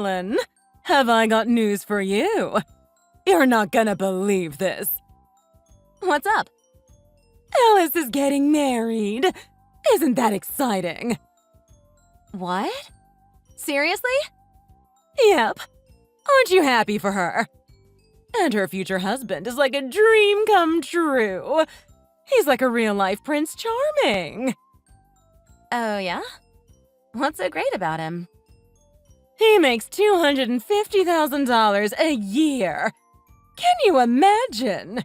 Ellen, have I got news for you? You're not gonna believe this. What's up? Alice is getting married. Isn't that exciting? What? Seriously? Yep. Aren't you happy for her? And her future husband is like a dream come true. He's like a real-life Prince Charming. Oh, yeah? What's so great about him? He makes $250,000 a year. Can you imagine?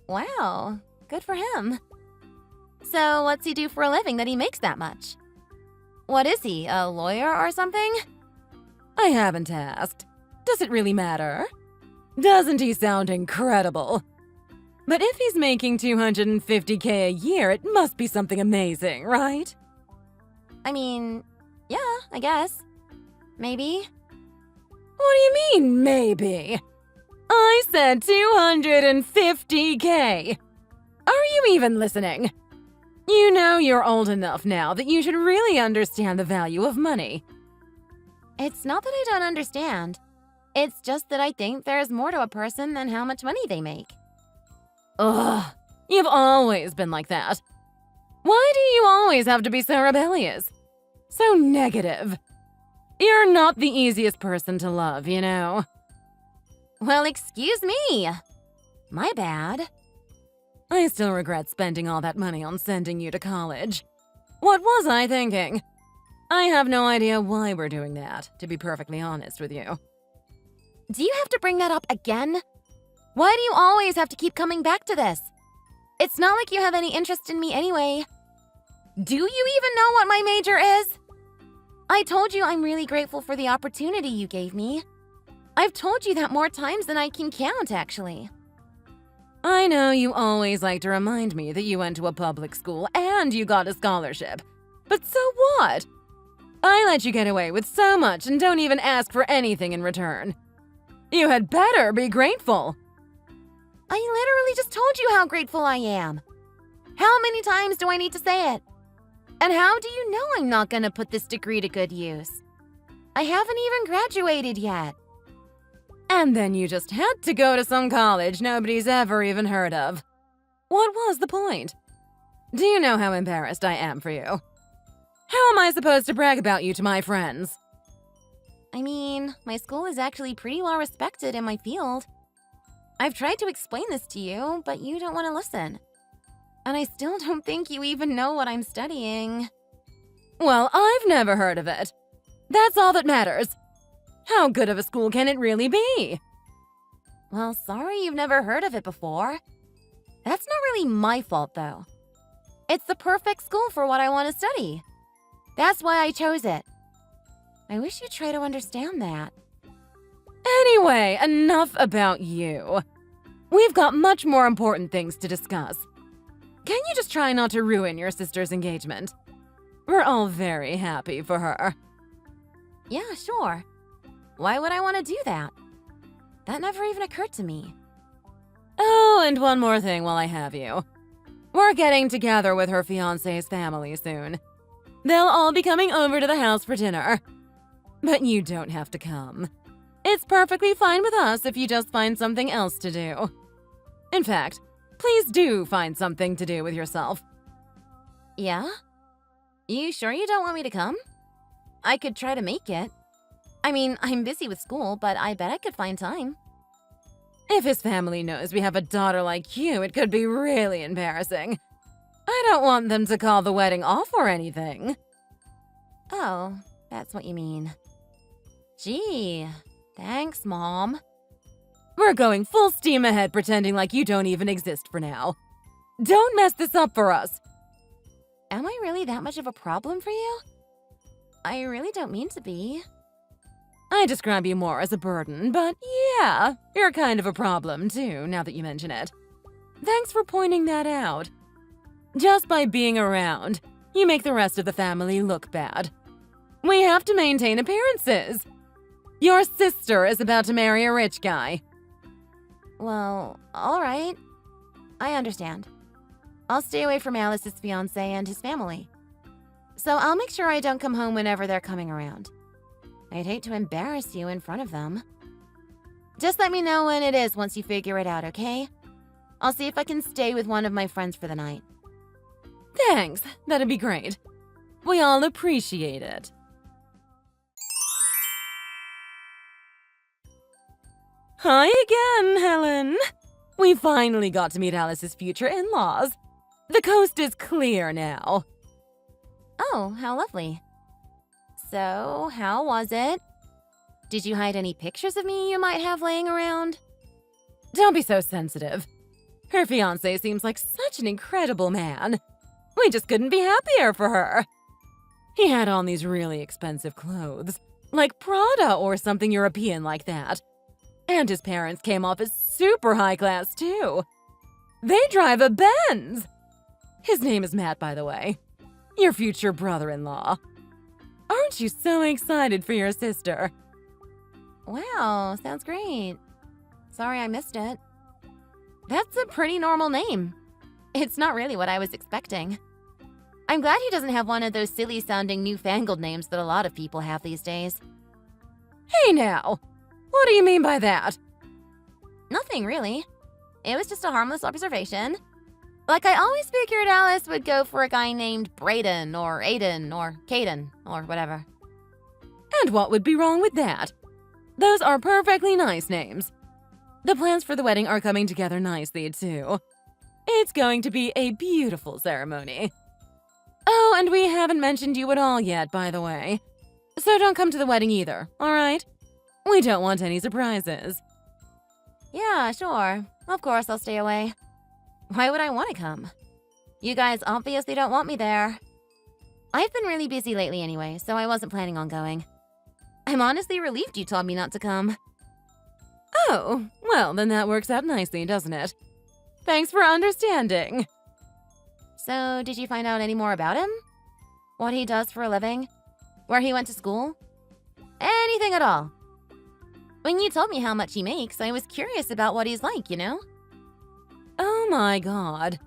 Wow, good for him. So what's he do for a living that he makes that much? What is he, a lawyer or something? I haven't asked. Does it really matter? Doesn't he sound incredible? But if he's making $250K a year, it must be something amazing, right? I mean, yeah, I guess. Maybe. What do you mean, maybe? I said $250K. Are you even listening? You know you're old enough now that you should really understand the value of money. It's not that I don't understand. It's just that I think there's more to a person than how much money they make. Ugh, you've always been like that. Why do you always have to be so rebellious? So negative. You're not the easiest person to love, you know. Well, excuse me. My bad. I still regret spending all that money on sending you to college. What was I thinking? I have no idea why we're doing that, to be perfectly honest with you. Do you have to bring that up again? Why do you always have to keep coming back to this? It's not like you have any interest in me anyway. Do you even know what my major is? I told you I'm really grateful for the opportunity you gave me. I've told you that more times than I can count, actually. I know you always like to remind me that you went to a public school and you got a scholarship. But so what? I let you get away with so much and don't even ask for anything in return. You had better be grateful. I literally just told you how grateful I am. How many times do I need to say it? And how do you know I'm not gonna put this degree to good use? I haven't even graduated yet. And then you just had to go to some college nobody's ever even heard of. What was the point? Do you know how embarrassed I am for you? How am I supposed to brag about you to my friends? I mean, my school is actually pretty well respected in my field. I've tried to explain this to you, but you don't want to listen. And I still don't think you even know what I'm studying. Well, I've never heard of it. That's all that matters. How good of a school can it really be? Well, sorry you've never heard of it before. That's not really my fault, though. It's the perfect school for what I want to study. That's why I chose it. I wish you'd try to understand that. Anyway, enough about you. We've got much more important things to discuss. Can you just try not to ruin your sister's engagement? We're all very happy for her. Yeah, sure. Why would I want to do that? That never even occurred to me. Oh, and one more thing while I have you. We're getting together with her fiancé's family soon. They'll all be coming over to the house for dinner. But you don't have to come. It's perfectly fine with us if you just find something else to do. In fact, please do find something to do with yourself. Yeah? You sure you don't want me to come? I could try to make it. I mean, I'm busy with school, but I bet I could find time. If his family knows we have a daughter like you, it could be really embarrassing. I don't want them to call the wedding off or anything. Oh, that's what you mean. Gee, thanks, Mom. We're going full steam ahead pretending like you don't even exist for now. Don't mess this up for us. Am I really that much of a problem for you? I really don't mean to be. I describe you more as a burden, but yeah, you're kind of a problem too, now that you mention it. Thanks for pointing that out. Just by being around, you make the rest of the family look bad. We have to maintain appearances. Your sister is about to marry a rich guy. Well, all right. I understand. I'll stay away from Alice's fiancé and his family. So I'll make sure I don't come home whenever they're coming around. I'd hate to embarrass you in front of them. Just let me know when it is once you figure it out, okay? I'll see if I can stay with one of my friends for the night. Thanks, that'd be great. We all appreciate it. Hi again, Helen. We finally got to meet Alice's future in-laws. The coast is clear now. Oh, how lovely. So, how was it? Did you hide any pictures of me you might have laying around? Don't be so sensitive. Her fiancé seems like such an incredible man. We just couldn't be happier for her. He had on these really expensive clothes, like Prada or something European like that. And his parents came off as super high class, too. They drive a Benz. His name is Matt, by the way. Your future brother-in-law. Aren't you so excited for your sister? Wow, sounds great. Sorry I missed it. That's a pretty normal name. It's not really what I was expecting. I'm glad he doesn't have one of those silly-sounding newfangled names that a lot of people have these days. Hey now, what do you mean by that? Nothing, really. It was just a harmless observation. Like, I always figured Alice would go for a guy named Brayden or Aiden or Caden or whatever. And what would be wrong with that? Those are perfectly nice names. The plans for the wedding are coming together nicely, too. It's going to be a beautiful ceremony. Oh, and we haven't mentioned you at all yet, by the way. So don't come to the wedding either, all right? We don't want any surprises. Yeah, sure. Of course I'll stay away. Why would I want to come? You guys obviously don't want me there. I've been really busy lately anyway, so I wasn't planning on going. I'm honestly relieved you told me not to come. Oh, well, then that works out nicely, doesn't it? Thanks for understanding. So, did you find out any more about him? What he does for a living? Where he went to school? Anything at all? When you told me how much he makes, I was curious about what he's like, you know? Oh my god.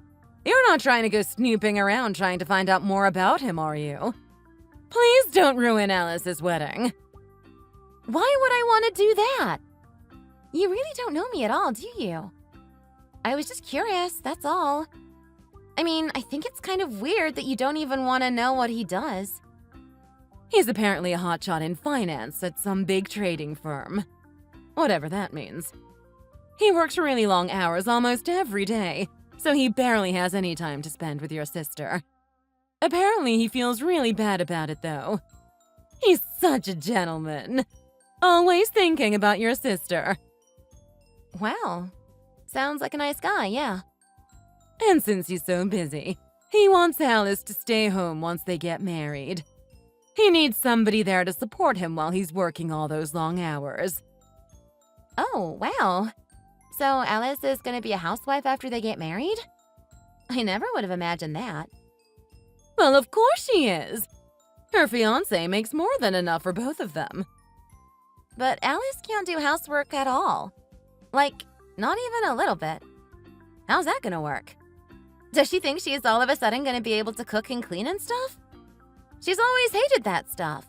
You're not trying to go snooping around trying to find out more about him, are you? Please don't ruin Alice's wedding. Why would I want to do that? You really don't know me at all, do you? I was just curious, that's all. I mean, I think it's kind of weird that you don't even want to know what he does. He's apparently a hotshot in finance at some big trading firm. Whatever that means. He works really long hours almost every day, so he barely has any time to spend with your sister. Apparently, he feels really bad about it, though. He's such a gentleman. Always thinking about your sister. Wow. Sounds like a nice guy, yeah. And since he's so busy, he wants Alice to stay home once they get married. He needs somebody there to support him while he's working all those long hours. Oh, wow. So Alice is going to be a housewife after they get married? I never would have imagined that. Well, of course she is. Her fiancé makes more than enough for both of them. But Alice can't do housework at all. Like, not even a little bit. How's that going to work? Does she think she's all of a sudden going to be able to cook and clean and stuff? She's always hated that stuff.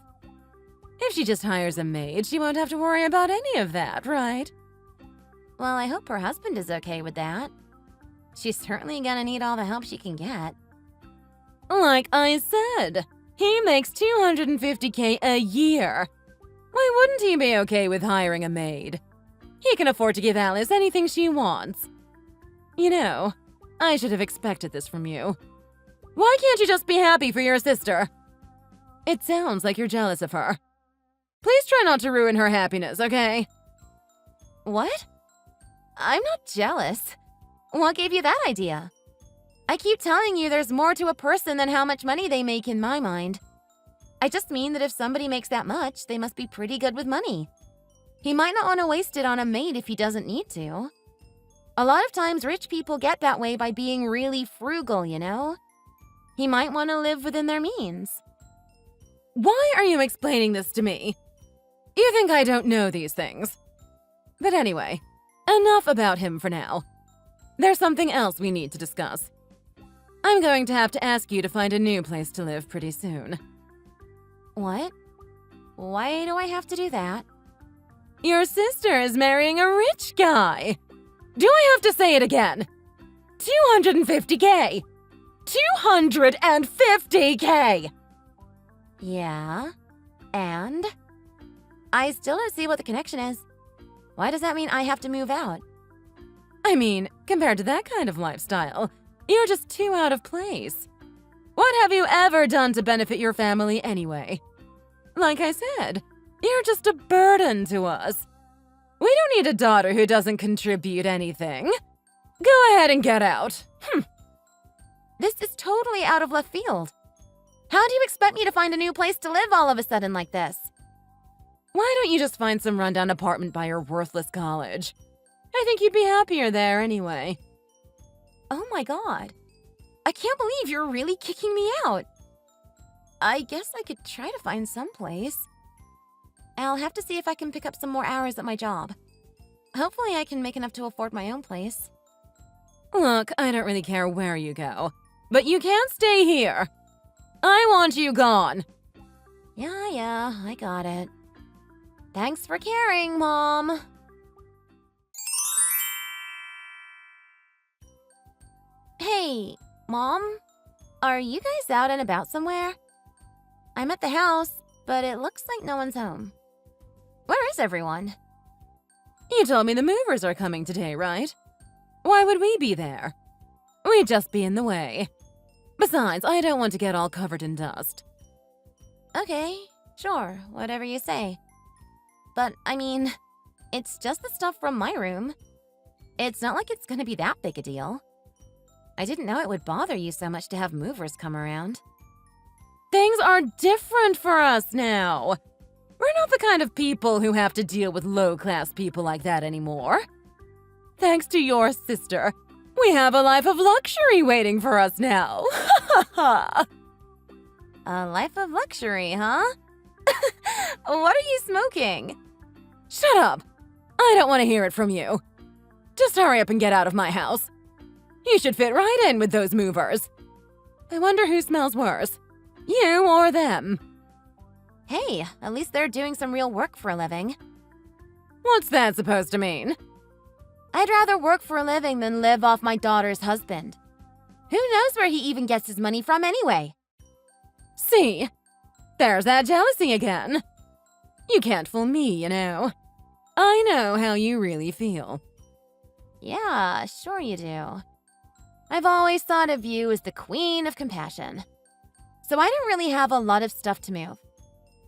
If she just hires a maid, she won't have to worry about any of that, right? Well, I hope her husband is okay with that. She's certainly gonna need all the help she can get. Like I said, he makes $250K a year. Why wouldn't he be okay with hiring a maid? He can afford to give Alice anything she wants. You know, I should have expected this from you. Why can't you just be happy for your sister? It sounds like you're jealous of her. Please try not to ruin her happiness, okay? What? I'm not jealous. What gave you that idea? I keep telling you there's more to a person than how much money they make in my mind. I just mean that if somebody makes that much, they must be pretty good with money. He might not want to waste it on a maid if he doesn't need to. A lot of times rich people get that way by being really frugal, you know? He might want to live within their means. Why are you explaining this to me? You think I don't know these things. But anyway, enough about him for now. There's something else we need to discuss. I'm going to have to ask you to find a new place to live pretty soon. What? Why do I have to do that? Your sister is marrying a rich guy. Do I have to say it again? 250K! 250K! Yeah, and? I still don't see what the connection is. Why does that mean I have to move out? I mean, compared to that kind of lifestyle, you're just too out of place. What have you ever done to benefit your family anyway? Like I said, you're just a burden to us. We don't need a daughter who doesn't contribute anything. Go ahead and get out. This is totally out of left field. How do you expect me to find a new place to live all of a sudden like this? Why don't you just find some rundown apartment by your worthless college? I think you'd be happier there anyway. Oh my god. I can't believe you're really kicking me out. I guess I could try to find some place. I'll have to see if I can pick up some more hours at my job. Hopefully I can make enough to afford my own place. Look, I don't really care where you go, but you can't stay here. I want you gone. Yeah, I got it. Thanks for caring, Mom. Hey, Mom? Are you guys out and about somewhere? I'm at the house, but it looks like no one's home. Where is everyone? You told me the movers are coming today, right? Why would we be there? We'd just be in the way. Besides, I don't want to get all covered in dust. Okay, sure, whatever you say. But, I mean, it's just the stuff from my room. It's not like it's gonna be that big a deal. I didn't know it would bother you so much to have movers come around. Things are different for us now. We're not the kind of people who have to deal with low-class people like that anymore. Thanks to your sister, we have a life of luxury waiting for us now. A life of luxury, huh? What are you smoking? Shut up! I don't want to hear it from you. Just hurry up and get out of my house. You should fit right in with those movers. I wonder who smells worse, you or them. Hey, at least they're doing some real work for a living. What's that supposed to mean? I'd rather work for a living than live off my daughter's husband. Who knows where he even gets his money from anyway? See? There's that jealousy again. You can't fool me, you know. I know how you really feel. Yeah, sure you do. I've always thought of you as the queen of compassion. So I don't really have a lot of stuff to move.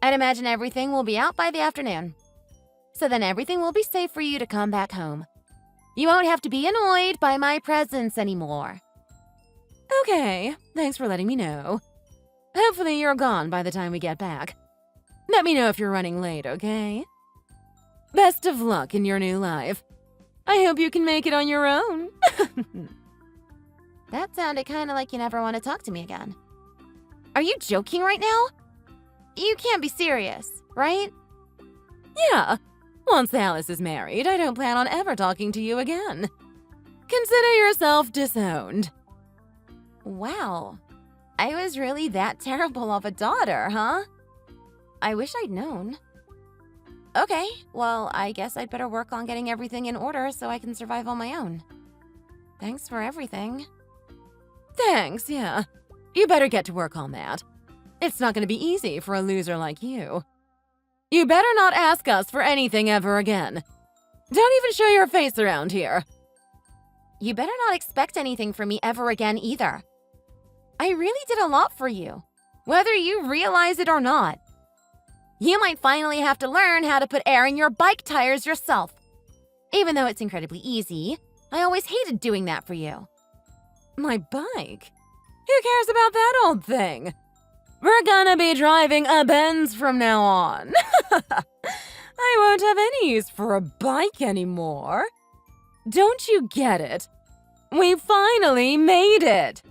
I'd imagine everything will be out by the afternoon. So then everything will be safe for you to come back home. You won't have to be annoyed by my presence anymore. Okay, thanks for letting me know. Hopefully you're gone by the time we get back. Let me know if you're running late, okay? Best of luck in your new life. I hope you can make it on your own. That sounded kind of like you never want to talk to me again. Are you joking right now? You can't be serious, right? Yeah. Once Alice is married, I don't plan on ever talking to you again. Consider yourself disowned. Wow. I was really that terrible of a daughter, huh? I wish I'd known. Okay, well, I guess I'd better work on getting everything in order so I can survive on my own. Thanks for everything. Thanks, yeah. You better get to work on that. It's not going to be easy for a loser like you. You better not ask us for anything ever again. Don't even show your face around here. You better not expect anything from me ever again either. I really did a lot for you, whether you realize it or not. You might finally have to learn how to put air in your bike tires yourself. Even though it's incredibly easy, I always hated doing that for you. My bike? Who cares about that old thing? We're gonna be driving a Benz from now on. I won't have any use for a bike anymore. Don't you get it? We finally made it.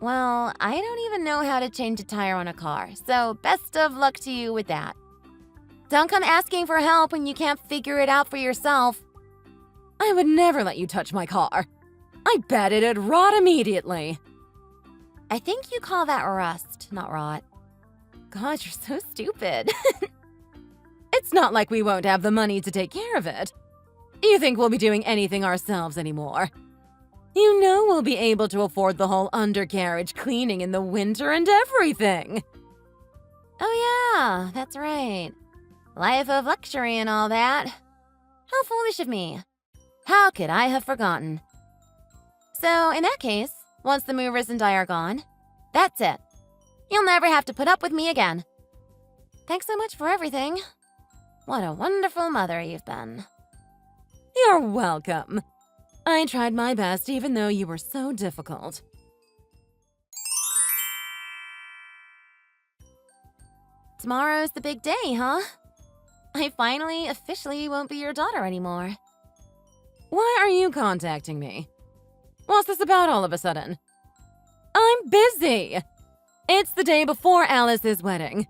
Well, I don't even know how to change a tire on a car, so best of luck to you with that. Don't come asking for help when you can't figure it out for yourself. I would never let you touch my car. I bet it'd rot immediately. I think you call that rust, not rot. God, you're so stupid. It's not like we won't have the money to take care of it. You think we'll be doing anything ourselves anymore? You know we'll be able to afford the whole undercarriage cleaning in the winter and everything. Oh yeah, that's right. Life of luxury and all that. How foolish of me. How could I have forgotten? So, in that case, once the movers and I are gone, that's it. You'll never have to put up with me again. Thanks so much for everything. What a wonderful mother you've been. You're welcome. I tried my best even though you were so difficult. Tomorrow's the big day, huh? I finally, officially won't be your daughter anymore. Why are you contacting me? What's this about all of a sudden? I'm busy. It's the day before Alice's wedding.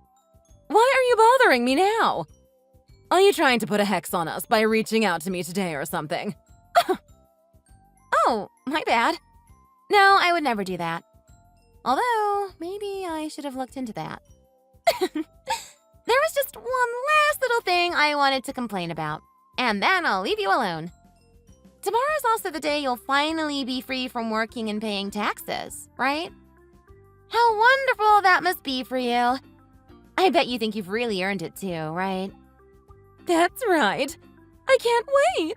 Why are you bothering me now? Are you trying to put a hex on us by reaching out to me today or something? Oh, my bad. No, I would never do that. Although, maybe I should have looked into that. There was just one last little thing I wanted to complain about, and then I'll leave you alone. Tomorrow's also the day you'll finally be free from working and paying taxes, right? How wonderful that must be for you. I bet you think you've really earned it too, right? That's right. I can't wait.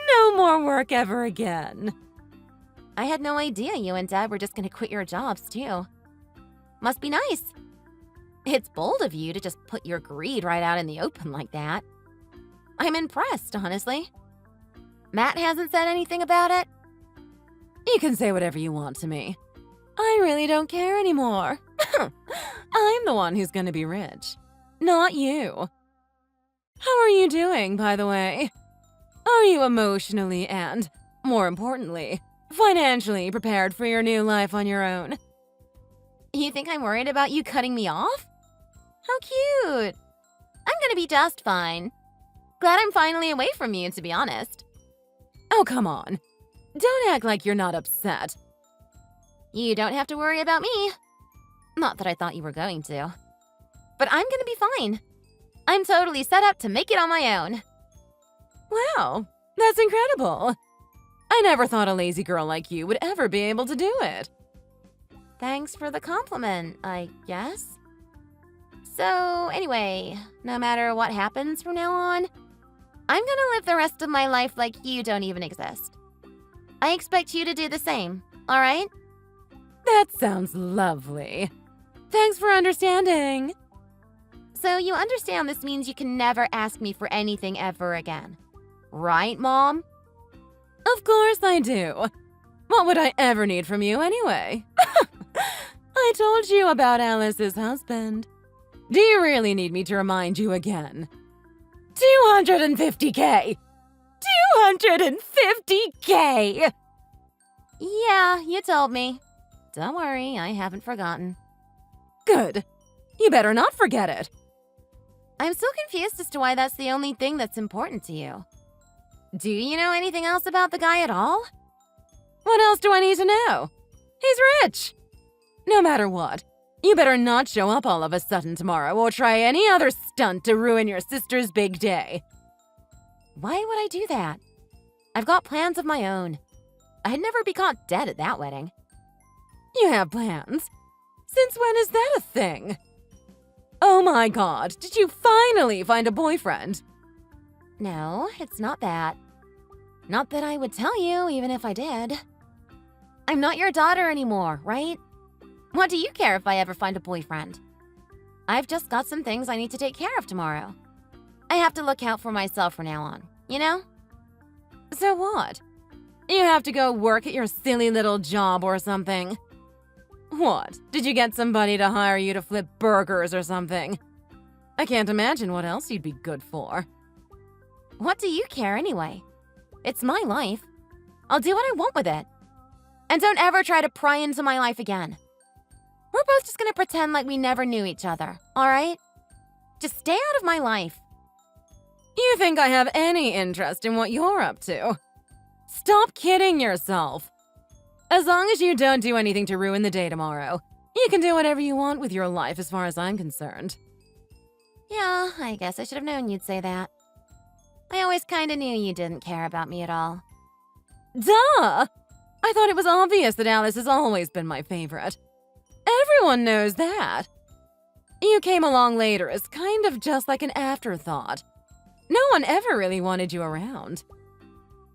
No more work ever again. I had no idea you and Dad were just gonna quit your jobs too. Must be nice. It's bold of you to just put your greed right out in the open like that. I'm impressed, honestly. Matt hasn't said anything about it? You can say whatever you want to me. I really don't care anymore. I'm the one who's gonna be rich, not you. How are you doing, by the way? Are you emotionally and, more importantly, financially prepared for your new life on your own? You think I'm worried about you cutting me off? How cute. I'm gonna be just fine. Glad I'm finally away from you, to be honest. Oh, come on. Don't act like you're not upset. You don't have to worry about me. Not that I thought you were going to. But I'm gonna be fine. I'm totally set up to make it on my own. Wow, that's incredible. I never thought a lazy girl like you would ever be able to do it. Thanks for the compliment, I guess. So, anyway, no matter what happens from now on, I'm gonna live the rest of my life like you don't even exist. I expect you to do the same, all right? That sounds lovely. Thanks for understanding. So you understand this means you can never ask me for anything ever again. Right, Mom? Of course I do. What would I ever need from you anyway? I told you about Alice's husband. Do you really need me to remind you again? 250K! 250K! Yeah, you told me. Don't worry, I haven't forgotten. Good. You better not forget it. I'm so confused as to why that's the only thing that's important to you. Do you know anything else about the guy at all? What else do I need to know? He's rich. No matter what, you better not show up all of a sudden tomorrow or try any other stunt to ruin your sister's big day. Why would I do that? I've got plans of my own. I'd never be caught dead at that wedding. You have plans? Since when is that a thing? Oh my god, did you finally find a boyfriend? No, it's not that. Not that I would tell you, even if I did. I'm not your daughter anymore, right? What do you care if I ever find a boyfriend? I've just got some things I need to take care of tomorrow. I have to look out for myself from now on, you know? So what? You have to go work at your silly little job or something. What? Did you get somebody to hire you to flip burgers or something? I can't imagine what else you'd be good for. What do you care anyway? It's my life. I'll do what I want with it. And don't ever try to pry into my life again. We're both just gonna pretend like we never knew each other, all right? Just stay out of my life. You think I have any interest in what you're up to? Stop kidding yourself. As long as you don't do anything to ruin the day tomorrow, You can do whatever you want with your life as far as I'm concerned. Yeah, I guess I should have known you'd say that. I always kinda knew you didn't care about me at all. Duh! I thought it was obvious that Alice has always been my favorite. Everyone knows that. You came along later as kind of just like an afterthought. No one ever really wanted you around.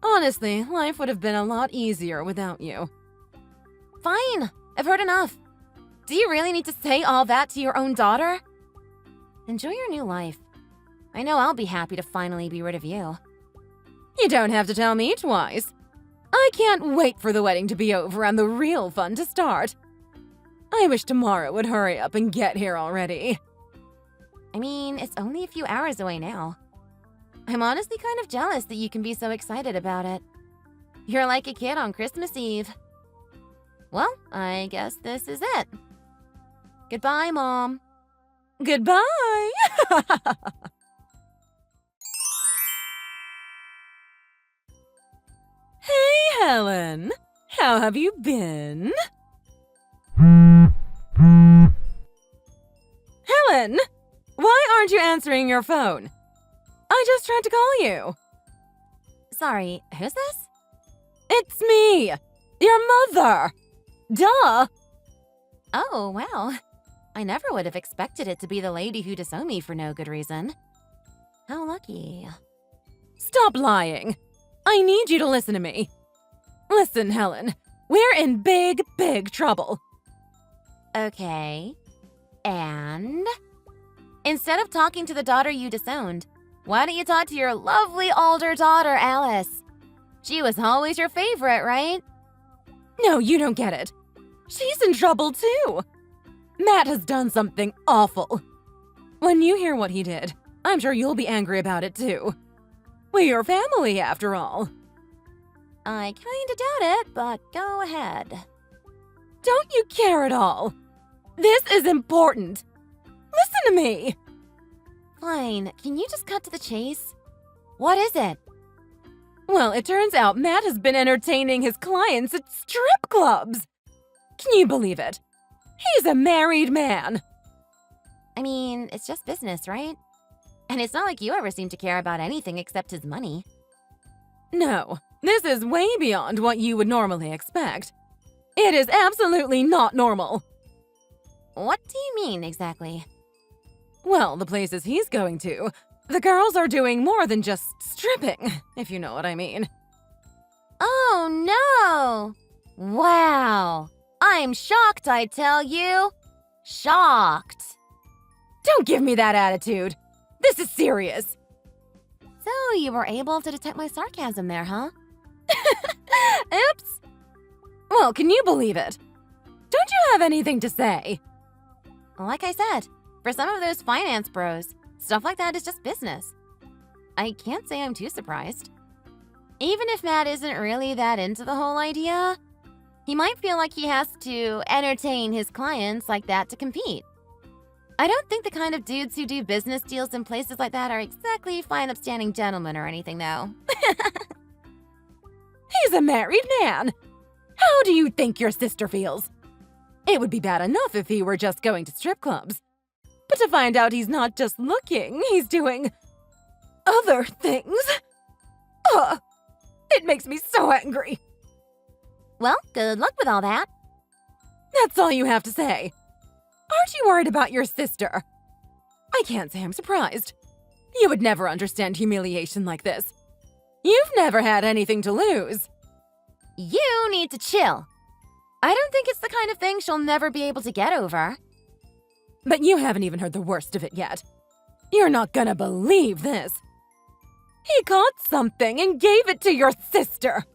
Honestly, life would have been a lot easier without you. Fine, I've heard enough. Do you really need to say all that to your own daughter? Enjoy your new life. I know I'll be happy to finally be rid of you. You don't have to tell me twice. I can't wait for the wedding to be over and the real fun to start. I wish tomorrow would hurry up and get here already. I mean, it's only a few hours away now. I'm honestly kind of jealous that you can be so excited about it. You're like a kid on Christmas Eve. Well, I guess this is it. Goodbye, Mom. Goodbye! Hey, Helen. How have you been? Helen! Why aren't you answering your phone? I just tried to call you. Sorry, who's this? It's me! Your mother! Duh! Oh, wow. I never would have expected it to be the lady who disowned me for no good reason. How lucky. Stop lying. I need you to listen to me. Listen, Helen. We're in big, big trouble. Okay. And? Instead of talking to the daughter you disowned, why don't you talk to your lovely older daughter, Alice? She was always your favorite, right? No, you don't get it. She's in trouble too. Matt has done something awful. When you hear what he did, I'm sure you'll be angry about it too. We're family, after all. I kinda doubt it, but go ahead. Don't you care at all? This is important. Listen to me. Fine, can you just cut to the chase? What is it? Well, it turns out Matt has been entertaining his clients at strip clubs. Can you believe it? He's a married man. I mean, it's just business, right? And it's not like you ever seem to care about anything except his money. No, this is way beyond what you would normally expect. It is absolutely not normal. What do you mean, exactly? Well, the places he's going to, the girls are doing more than just stripping, if you know what I mean. Oh, no! Wow! I'm shocked, I tell you! Shocked! Don't give me that attitude. This is serious. So you were able to detect my sarcasm there, huh? Oops. Well, can you believe it? Don't you have anything to say? Like I said, for some of those finance bros, stuff like that is just business. I can't say I'm too surprised. Even if Matt isn't really that into the whole idea, he might feel like he has to entertain his clients like that to compete. I don't think the kind of dudes who do business deals in places like that are exactly fine upstanding gentlemen or anything, though. He's a married man. How do you think your sister feels? It would be bad enough if he were just going to strip clubs. But to find out he's not just looking, he's doing other things. Ugh, it makes me so angry. Well, good luck with all that. That's all you have to say. Aren't you worried about your sister? I can't say I'm surprised. You would never understand humiliation like this. You've never had anything to lose. You need to chill. I don't think it's the kind of thing she'll never be able to get over. But you haven't even heard the worst of it yet. You're not gonna believe this. He caught something and gave it to your sister.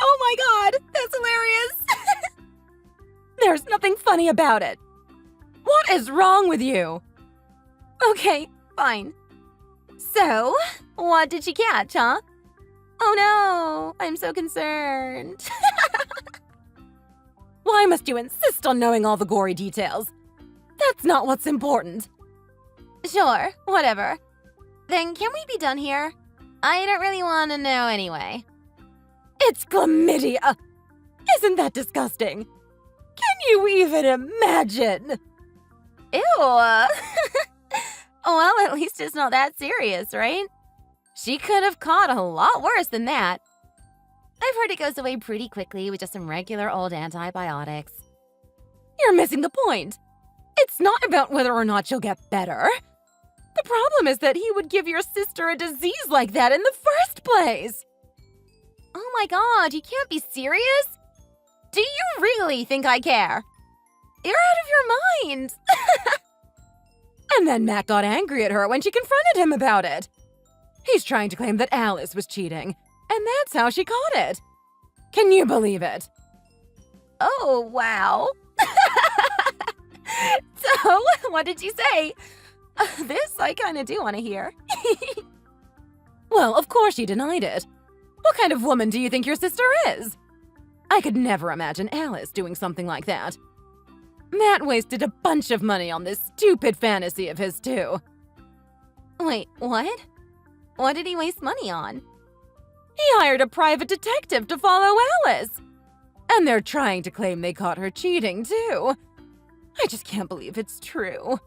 Oh my god, that's hilarious. There's nothing funny about it. What is wrong with you? Okay, fine. So, what did she catch, huh? Oh no, I'm so concerned. Why must you insist on knowing all the gory details? That's not what's important. Sure, whatever. Then can we be done here? I don't really want to know anyway. It's chlamydia! Isn't that disgusting? Can you even imagine? Ew. Well, at least it's not that serious, right? She could have caught a lot worse than that. I've heard it goes away pretty quickly with just some regular old antibiotics. You're missing the point. It's not about whether or not she'll get better. The problem is that he would give your sister a disease like that in the first place. Oh my god, you can't be serious? Do you really think I care? You're out of your mind. And then Matt got angry at her when she confronted him about it. He's trying to claim that Alice was cheating, and that's how she caught it. Can you believe it? Oh, wow. So, what did you say? This I kind of do want to hear. Well, of course she denied it. What kind of woman do you think your sister is? I could never imagine Alice doing something like that. Matt wasted a bunch of money on this stupid fantasy of his, too. Wait, what? What did he waste money on? He hired a private detective to follow Alice. And they're trying to claim they caught her cheating, too. I just can't believe it's true.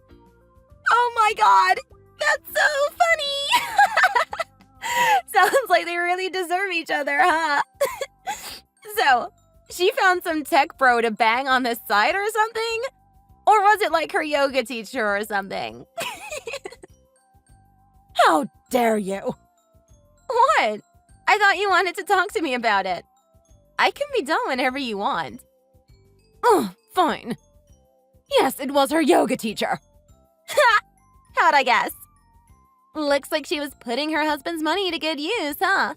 Oh my god! That's so funny! Sounds like they really deserve each other, huh? So, she found some tech bro to bang on the side or something? Or was it like her yoga teacher or something? How dare you? What? I thought you wanted to talk to me about it. I can be done whenever you want. Oh, fine. Yes, it was her yoga teacher. Ha! How'd I guess? Looks like she was putting her husband's money to good use, huh?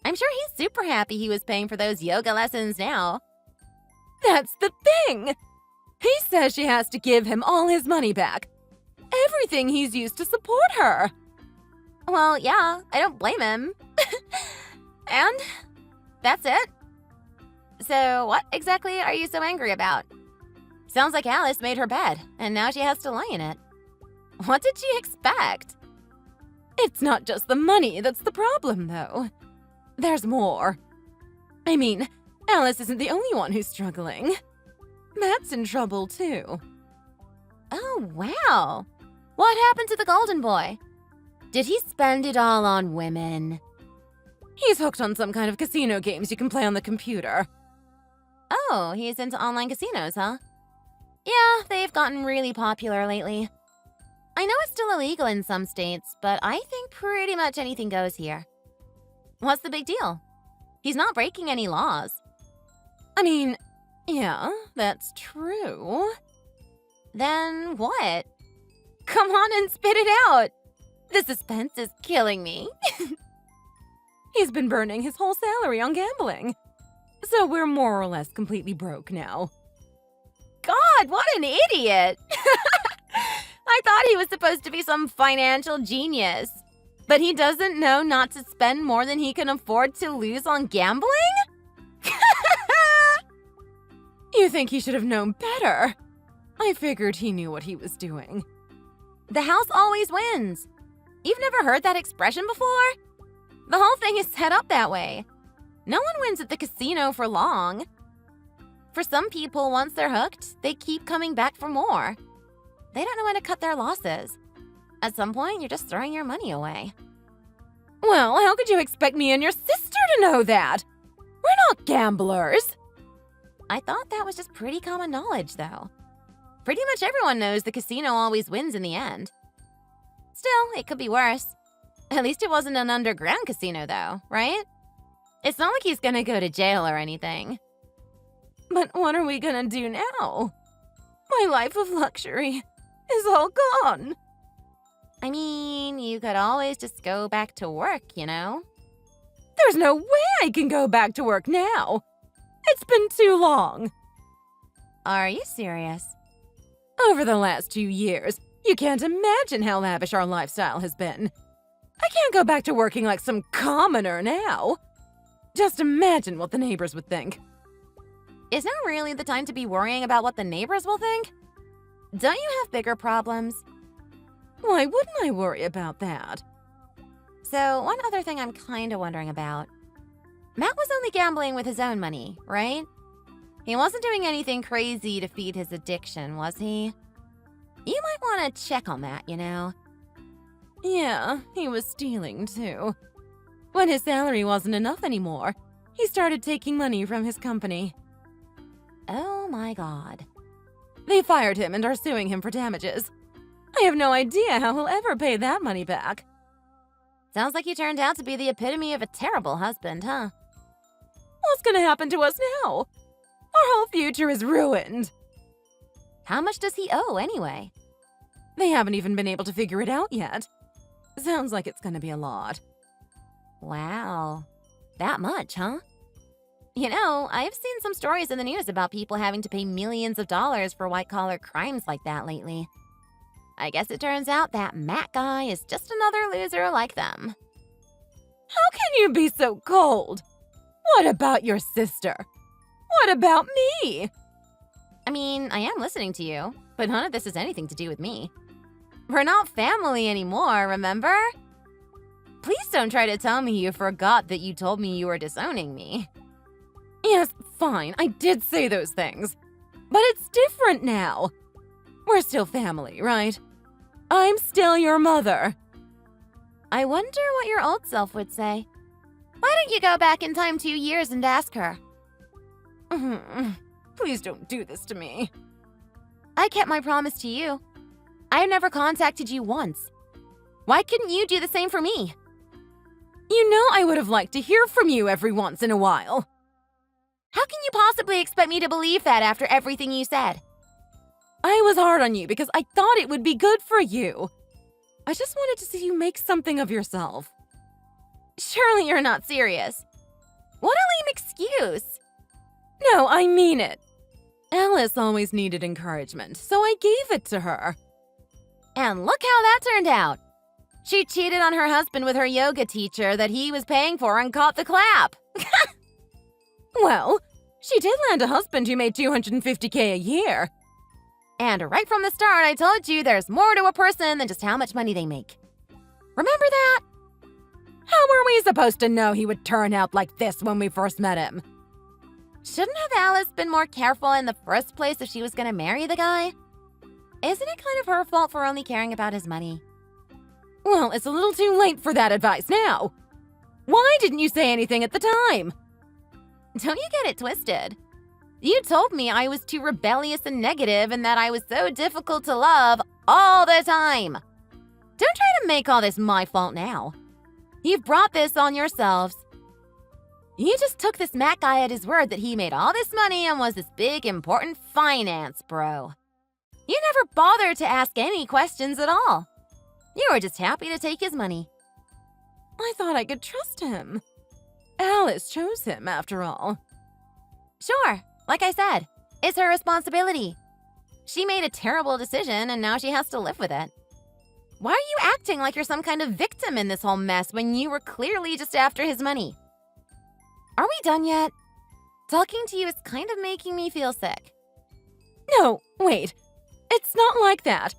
I'm sure he's super happy he was paying for those yoga lessons now. That's the thing! He says she has to give him all his money back. Everything he's used to support her. Well, yeah, I don't blame him. And that's it. So what exactly are you so angry about? Sounds like Alice made her bed, and now she has to lie in it. What did she expect? It's not just the money that's the problem, though. There's more. I mean, Alice isn't the only one who's struggling. Matt's in trouble, too. Oh, wow. What happened to the golden boy? Did he spend it all on women? He's hooked on some kind of casino games you can play on the computer. Oh, he's into online casinos, huh? Yeah, they've gotten really popular lately. I know it's still illegal in some states, but I think pretty much anything goes here. What's the big deal? He's not breaking any laws. I mean, yeah, that's true. Then what? Come on and spit it out. The suspense is killing me. He's been burning his whole salary on gambling. So we're more or less completely broke now. God, what an idiot! I thought he was supposed to be some financial genius. But he doesn't know not to spend more than he can afford to lose on gambling? You think he should have known better? I figured he knew what he was doing. The house always wins. You've never heard that expression before? The whole thing is set up that way. No one wins at the casino for long. For some people, once they're hooked, they keep coming back for more. They don't know when to cut their losses. At some point, you're just throwing your money away. Well, how could you expect me and your sister to know that? We're not gamblers. I thought that was just pretty common knowledge, though. Pretty much everyone knows the casino always wins in the end. Still, it could be worse. At least it wasn't an underground casino, though, right? It's not like he's gonna go to jail or anything. But what are we gonna do now? My life of luxury is all gone. I mean, you could always just go back to work, you know? There's no way I can go back to work now. It's been too long. Are you serious? Over the last 2 years, you can't imagine how lavish our lifestyle has been. I can't go back to working like some commoner now. Just imagine what the neighbors would think. Is now really the time to be worrying about what the neighbors will think? Don't you have bigger problems? Why wouldn't I worry about that? So, one other thing I'm kinda wondering about. Matt was only gambling with his own money, right? He wasn't doing anything crazy to feed his addiction, was he? You might want to check on that, you know. Yeah, he was stealing too. When his salary wasn't enough anymore, he started taking money from his company. Oh my god. They fired him and are suing him for damages. I have no idea how he'll ever pay that money back. Sounds like he turned out to be the epitome of a terrible husband, huh? What's gonna happen to us now? Our whole future is ruined. How much does he owe, anyway? They haven't even been able to figure it out yet. Sounds like it's gonna be a lot. Wow. That much, huh? You know, I've seen some stories in the news about people having to pay millions of dollars for white-collar crimes like that lately. I guess it turns out that Matt guy is just another loser like them. How can you be so cold? What about your sister? What about me? I mean, I am listening to you, but none of this has anything to do with me. We're not family anymore, remember? Please don't try to tell me you forgot that you told me you were disowning me. Yes, fine, I did say those things. But it's different now. We're still family, right? I'm still your mother. I wonder what your old self would say. Why don't you go back in time 2 years and ask her? Please don't do this to me. I kept my promise to you. I never contacted you once. Why couldn't you do the same for me? You know I would have liked to hear from you every once in a while. How can you possibly expect me to believe that after everything you said? I was hard on you because I thought it would be good for you. I just wanted to see you make something of yourself. Surely you're not serious. What a lame excuse. No, I mean it. Alice always needed encouragement, so I gave it to her. And look how that turned out. She cheated on her husband with her yoga teacher that he was paying for and caught the clap. Well, she did land a husband who made $250K a year. And right from the start, I told you there's more to a person than just how much money they make. Remember that? How were we supposed to know he would turn out like this when we first met him? Shouldn't have Alice been more careful in the first place if she was going to marry the guy? Isn't it kind of her fault for only caring about his money? Well, it's a little too late for that advice now. Why didn't you say anything at the time? Don't you get it twisted. You told me I was too rebellious and negative and that I was so difficult to love all the time. Don't try to make all this my fault now. You've brought this on yourselves. You just took this Matt guy at his word that he made all this money and was this big, important finance bro. You never bothered to ask any questions at all. You were just happy to take his money. I thought I could trust him. Alice chose him, after all. Sure, like I said, it's her responsibility. She made a terrible decision and now she has to live with it. Why are you acting like you're some kind of victim in this whole mess when you were clearly just after his money? Are we done yet? Talking to you is kind of making me feel sick. No, wait. It's not like that.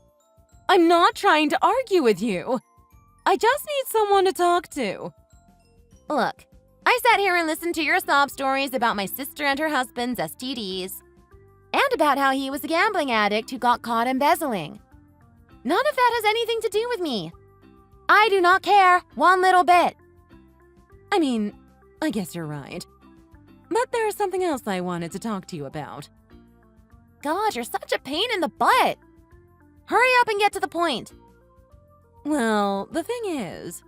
I'm not trying to argue with you. I just need someone to talk to. Look, I sat here and listened to your sob stories about my sister and her husband's STDs, and about how he was a gambling addict who got caught embezzling. None of that has anything to do with me. I do not care one little bit. I mean, I guess you're right. But there's something else I wanted to talk to you about. God, you're such a pain in the butt. Hurry up and get to the point. Well, the thing is...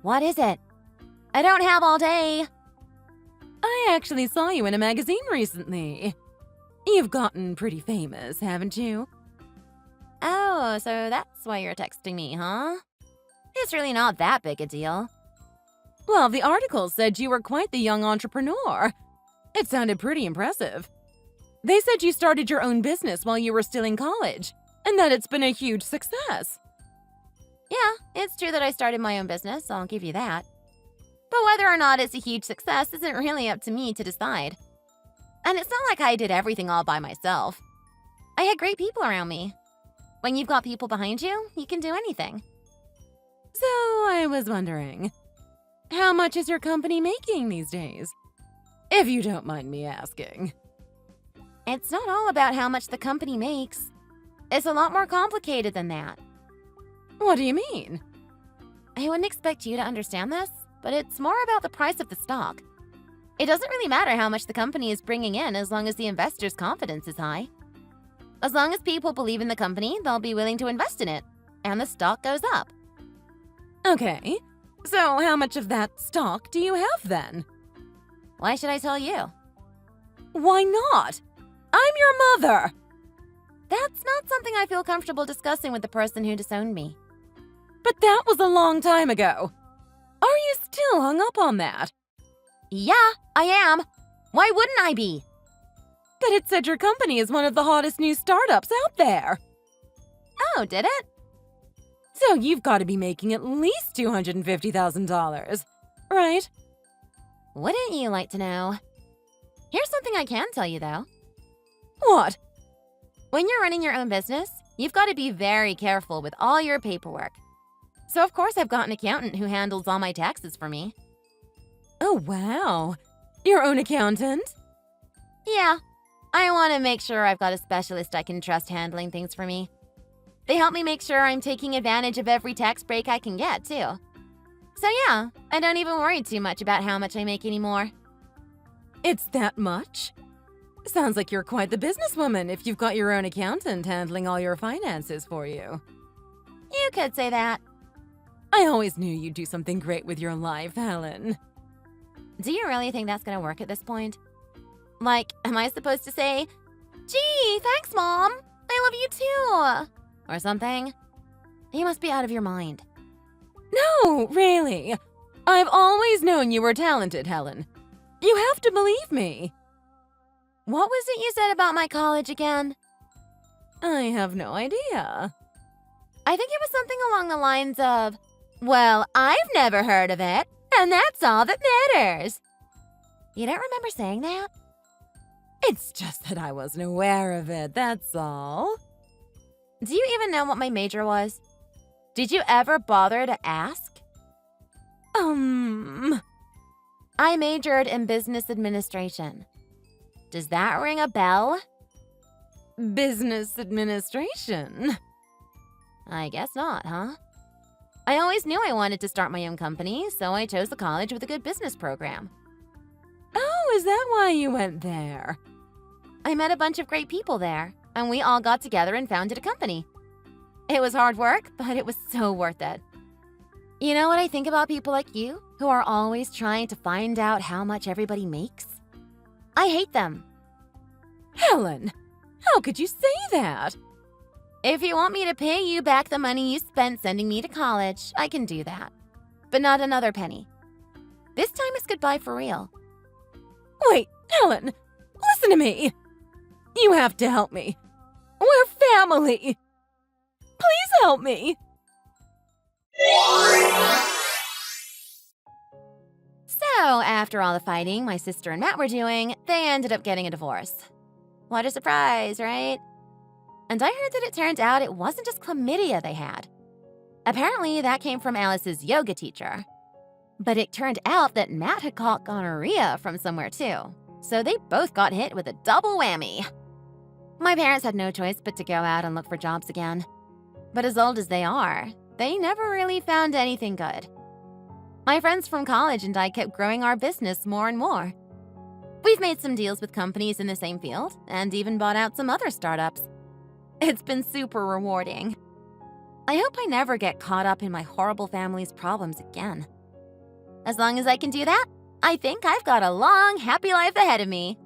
What is it? I don't have all day. I actually saw you in a magazine recently. You've gotten pretty famous, haven't you? Oh, so that's why you're texting me, huh? It's really not that big a deal. Well, the article said you were quite the young entrepreneur. It sounded pretty impressive. They said you started your own business while you were still in college, and that it's been a huge success. Yeah, it's true that I started my own business, I'll give you that. But whether or not it's a huge success isn't really up to me to decide. And it's not like I did everything all by myself. I had great people around me. When you've got people behind you, you can do anything. So I was wondering, how much is your company making these days? If you don't mind me asking. It's not all about how much the company makes. It's a lot more complicated than that. What do you mean? I wouldn't expect you to understand this, but it's more about the price of the stock. It doesn't really matter how much the company is bringing in as long as the investors' confidence is high. As long as people believe in the company, they'll be willing to invest in it, and the stock goes up. Okay, so how much of that stock do you have then? Why should I tell you? Why not? I'm your mother! That's not something I feel comfortable discussing with the person who disowned me. But that was a long time ago. Are you still hung up on that? Yeah, I am. Why wouldn't I be? But it said your company is one of the hottest new startups out there. Oh, did it? So you've got to be making at least $250,000, right? Wouldn't you like to know? Here's something I can tell you, though. What? When you're running your own business, you've got to be very careful with all your paperwork. So of course I've got an accountant who handles all my taxes for me. Oh, wow. Your own accountant? Yeah, I want to make sure I've got a specialist I can trust handling things for me. They help me make sure I'm taking advantage of every tax break I can get, too. So yeah, I don't even worry too much about how much I make anymore. It's that much? Sounds like you're quite the businesswoman if you've got your own accountant handling all your finances for you. You could say that. I always knew you'd do something great with your life, Helen. Do you really think that's gonna work at this point? Like, am I supposed to say, "Gee, thanks, Mom. I love you too," or something? You must be out of your mind. No, really. I've always known you were talented, Helen. You have to believe me. What was it you said about my college again? I have no idea. I think it was something along the lines of, "Well, I've never heard of it, and that's all that matters." You don't remember saying that? It's just that I wasn't aware of it, that's all. Do you even know what my major was? Did you ever bother to ask? I majored in business administration. Does that ring a bell? Business administration? I guess not, huh? I always knew I wanted to start my own company, so I chose the college with a good business program. Oh, is that why you went there? I met a bunch of great people there, and we all got together and founded a company. It was hard work, but it was so worth it. You know what I think about people like you, who are always trying to find out how much everybody makes? I hate them. Helen, how could you say that? If you want me to pay you back the money you spent sending me to college, I can do that. But not another penny. This time it's goodbye for real. Wait, Helen, listen to me. You have to help me. We're family. Please help me. So, after all the fighting my sister and Matt were doing, they ended up getting a divorce. What a surprise, right? And I heard that it turned out it wasn't just chlamydia they had. Apparently, that came from Alice's yoga teacher. But it turned out that Matt had caught gonorrhea from somewhere too. So they both got hit with a double whammy. My parents had no choice but to go out and look for jobs again. But as old as they are, they never really found anything good. My friends from college and I kept growing our business more and more. We've made some deals with companies in the same field and even bought out some other startups. It's been super rewarding. I hope I never get caught up in my horrible family's problems again. As long as I can do that, I think I've got a long, happy life ahead of me.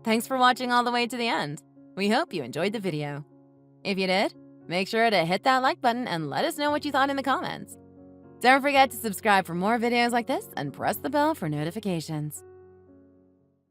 Thanks for watching all the way to the end. We hope you enjoyed the video. If you did, make sure to hit that like button and let us know what you thought in the comments. Don't forget to subscribe for more videos like this and press the bell for notifications.